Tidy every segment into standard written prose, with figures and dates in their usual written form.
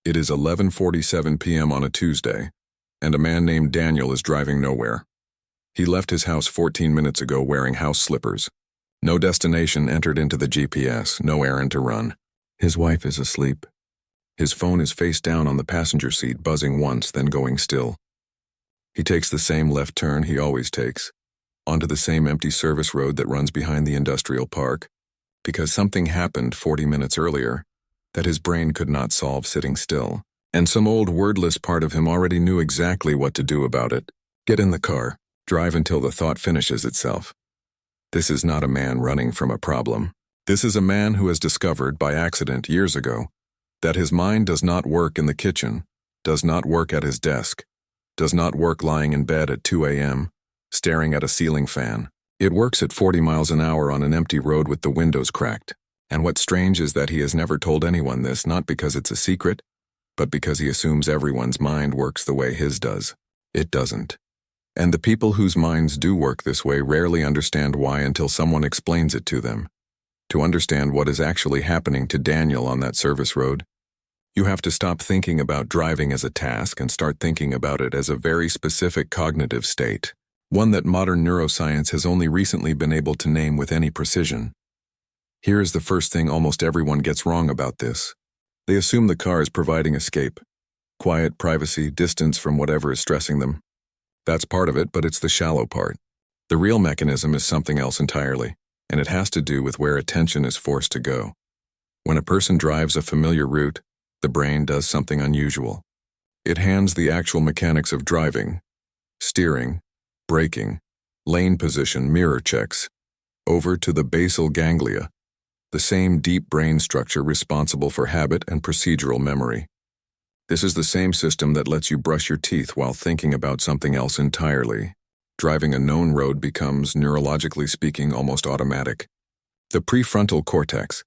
It is 11:47 p.m. on a Tuesday, and a man named Daniel is driving nowhere. He left his house 14 minutes ago wearing house slippers. No destination entered into the GPS, no errand to run. His wife is asleep. His phone is face down on the passenger seat, buzzing once, then going still. He takes the same left turn he always takes, onto the same empty service road that runs behind the industrial park, because something happened 40 minutes earlier that his brain could not solve sitting still, and some old wordless part of him already knew exactly what to do about it. Get in the car, drive until the thought finishes itself. This is not a man running from a problem. This is a man who has discovered by accident years ago that his mind does not work in the kitchen, does not work at his desk, does not work lying in bed at 2 a.m., staring at a ceiling fan. It works at 40 miles an hour on an empty road with the windows cracked. And what's strange is that he has never told anyone this, not because it's a secret, but because he assumes everyone's mind works the way his does. It doesn't. And the people whose minds do work this way rarely understand why until someone explains it to them. To understand what is actually happening to Daniel on that service road, you have to stop thinking about driving as a task and start thinking about it as a very specific cognitive state, one that modern neuroscience has only recently been able to name with any precision. Here is the first thing almost everyone gets wrong about this. They assume the car is providing escape, quiet, privacy, distance from whatever is stressing them. That's part of it, but it's the shallow part. The real mechanism is something else entirely, and it has to do with where attention is forced to go. When a person drives a familiar route, the brain does something unusual. It hands the actual mechanics of driving, steering, braking, lane position, mirror checks, over to the basal ganglia, the same deep brain structure responsible for habit and procedural memory. This is the same system that lets you brush your teeth while thinking about something else entirely. Driving a known road becomes, neurologically speaking, almost automatic. The prefrontal cortex,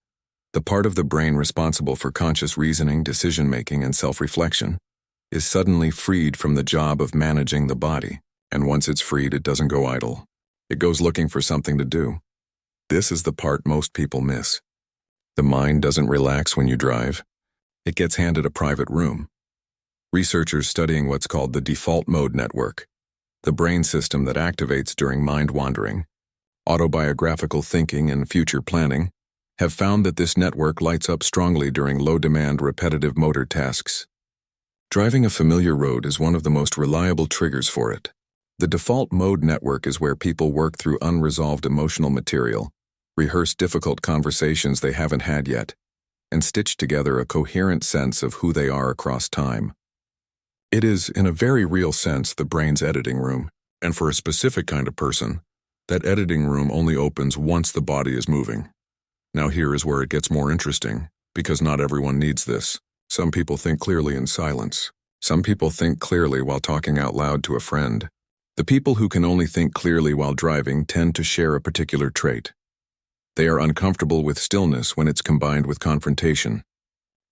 the part of the brain responsible for conscious reasoning, decision-making, and self-reflection, is suddenly freed from the job of managing the body. And once it's freed, it doesn't go idle. It goes looking for something to do. This is the part most people miss. The mind doesn't relax when you drive. It gets handed a private room. Researchers studying what's called the default mode network, the brain system that activates during mind wandering, autobiographical thinking, and future planning, have found that this network lights up strongly during low-demand repetitive motor tasks. Driving a familiar road is one of the most reliable triggers for it. The default mode network is where people work through unresolved emotional material, rehearse difficult conversations they haven't had yet, and stitch together a coherent sense of who they are across time. It is, in a very real sense, the brain's editing room, and for a specific kind of person, that editing room only opens once the body is moving. Now here is where it gets more interesting, because not everyone needs this. Some people think clearly in silence. Some people think clearly while talking out loud to a friend. The people who can only think clearly while driving tend to share a particular trait. They are uncomfortable with stillness when it's combined with confrontation.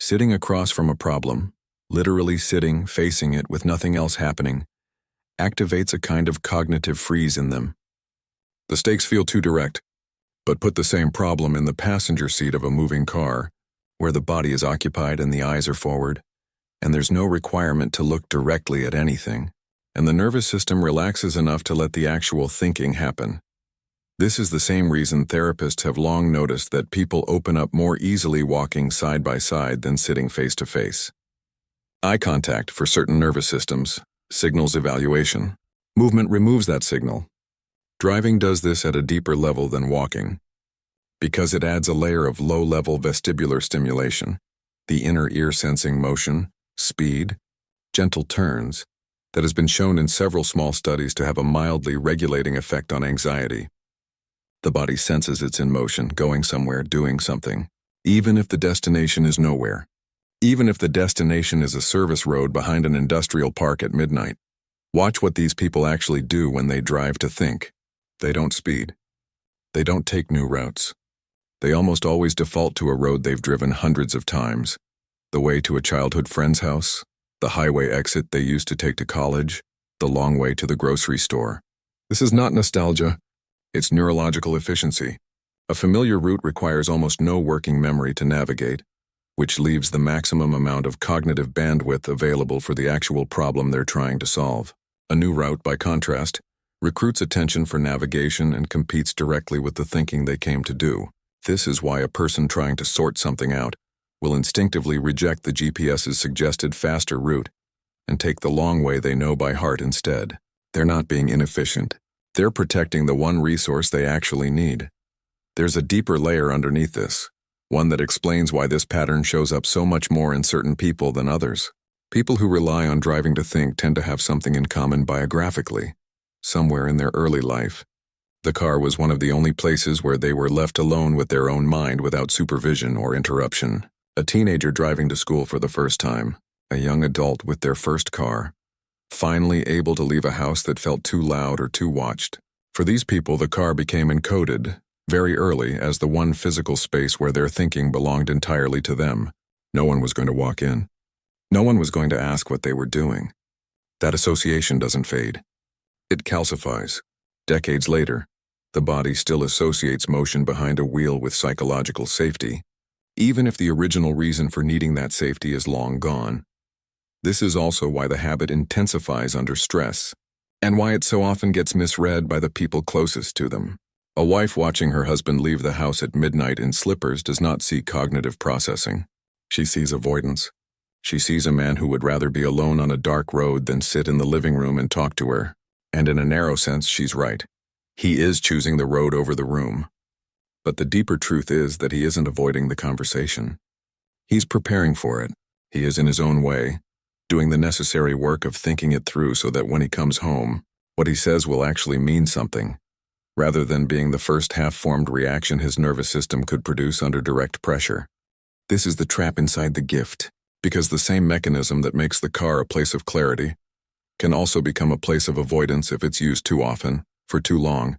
Sitting across from a problem, literally sitting, facing it with nothing else happening, activates a kind of cognitive freeze in them. The stakes feel too direct, but put the same problem in the passenger seat of a moving car, where the body is occupied and the eyes are forward, and there's no requirement to look directly at anything, and the nervous system relaxes enough to let the actual thinking happen. This is the same reason therapists have long noticed that people open up more easily walking side by side than sitting face to face. Eye contact, for certain nervous systems, signals evaluation. Movement removes that signal. Driving does this at a deeper level than walking, because it adds a layer of low-level vestibular stimulation, the inner ear sensing motion, speed, gentle turns, that has been shown in several small studies to have a mildly regulating effect on anxiety. The body senses it's in motion, going somewhere, doing something, even if the destination is nowhere. Even if the destination is a service road behind an industrial park at midnight. Watch what these people actually do when they drive to think. They don't speed. They don't take new routes. They almost always default to a road they've driven hundreds of times. The way to a childhood friend's house, the highway exit they used to take to college, the long way to the grocery store. This is not nostalgia. It's neurological efficiency. A familiar route requires almost no working memory to navigate, which leaves the maximum amount of cognitive bandwidth available for the actual problem they're trying to solve. A new route, by contrast, recruits attention for navigation and competes directly with the thinking they came to do. This is why a person trying to sort something out will instinctively reject the GPS's suggested faster route and take the long way they know by heart instead. They're not being inefficient. They're protecting the one resource they actually need. There's a deeper layer underneath this, one that explains why this pattern shows up so much more in certain people than others. People who rely on driving to think tend to have something in common biographically, somewhere in their early life. The car was one of the only places where they were left alone with their own mind without supervision or interruption. A teenager driving to school for the first time, a young adult with their first car, finally able to leave a house that felt too loud or too watched. For these people, the car became encoded very early as the one physical space where their thinking belonged entirely to them. No one was going to walk in. No one was going to ask what they were doing. That association doesn't fade. It calcifies. Decades later, the body still associates motion behind a wheel with psychological safety, even if the original reason for needing that safety is long gone. This is also why the habit intensifies under stress, and why it so often gets misread by the people closest to them. A wife watching her husband leave the house at midnight in slippers does not see cognitive processing. She sees avoidance. She sees a man who would rather be alone on a dark road than sit in the living room and talk to her. And in a narrow sense, she's right. He is choosing the road over the room. But the deeper truth is that he isn't avoiding the conversation. He's preparing for it. He is in his own way, doing the necessary work of thinking it through so that when he comes home, what he says will actually mean something, rather than being the first half-formed reaction his nervous system could produce under direct pressure. This is the trap inside the gift, because the same mechanism that makes the car a place of clarity can also become a place of avoidance if it's used too often, for too long,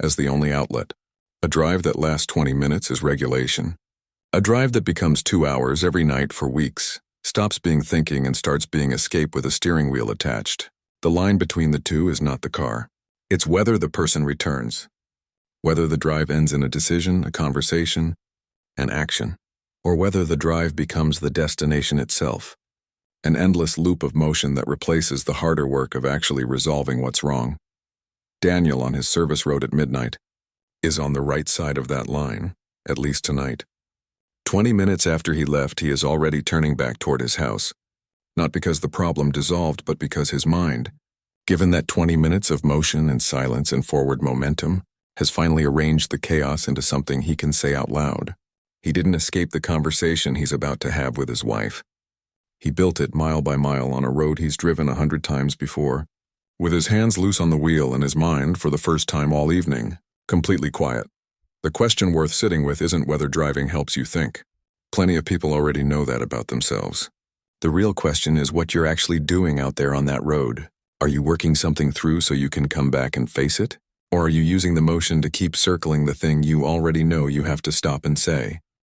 as the only outlet. A drive that lasts 20 minutes is regulation. A drive that becomes 2 hours every night for weeks stops being thinking and starts being escape with a steering wheel attached. The line between the two is not the car. It's whether the person returns, whether the drive ends in a decision, a conversation, an action, or whether the drive becomes the destination itself, an endless loop of motion that replaces the harder work of actually resolving what's wrong. Daniel, on his service road at midnight, is on the right side of that line, at least tonight. 20 minutes after he left, he is already turning back toward his house, not because the problem dissolved, but because his mind, given that 20 minutes of motion and silence and forward momentum, has finally arranged the chaos into something he can say out loud. He didn't escape the conversation he's about to have with his wife. He built it mile by mile on a road he's driven 100 times before, with his hands loose on the wheel and his mind, for the first time all evening, completely quiet. The question worth sitting with isn't whether driving helps you think. Plenty of people already know that about themselves. The real question is what you're actually doing out there on that road. Are you working something through so you can come back and face it? Or are you using the motion to keep circling the thing you already know you have to stop and say?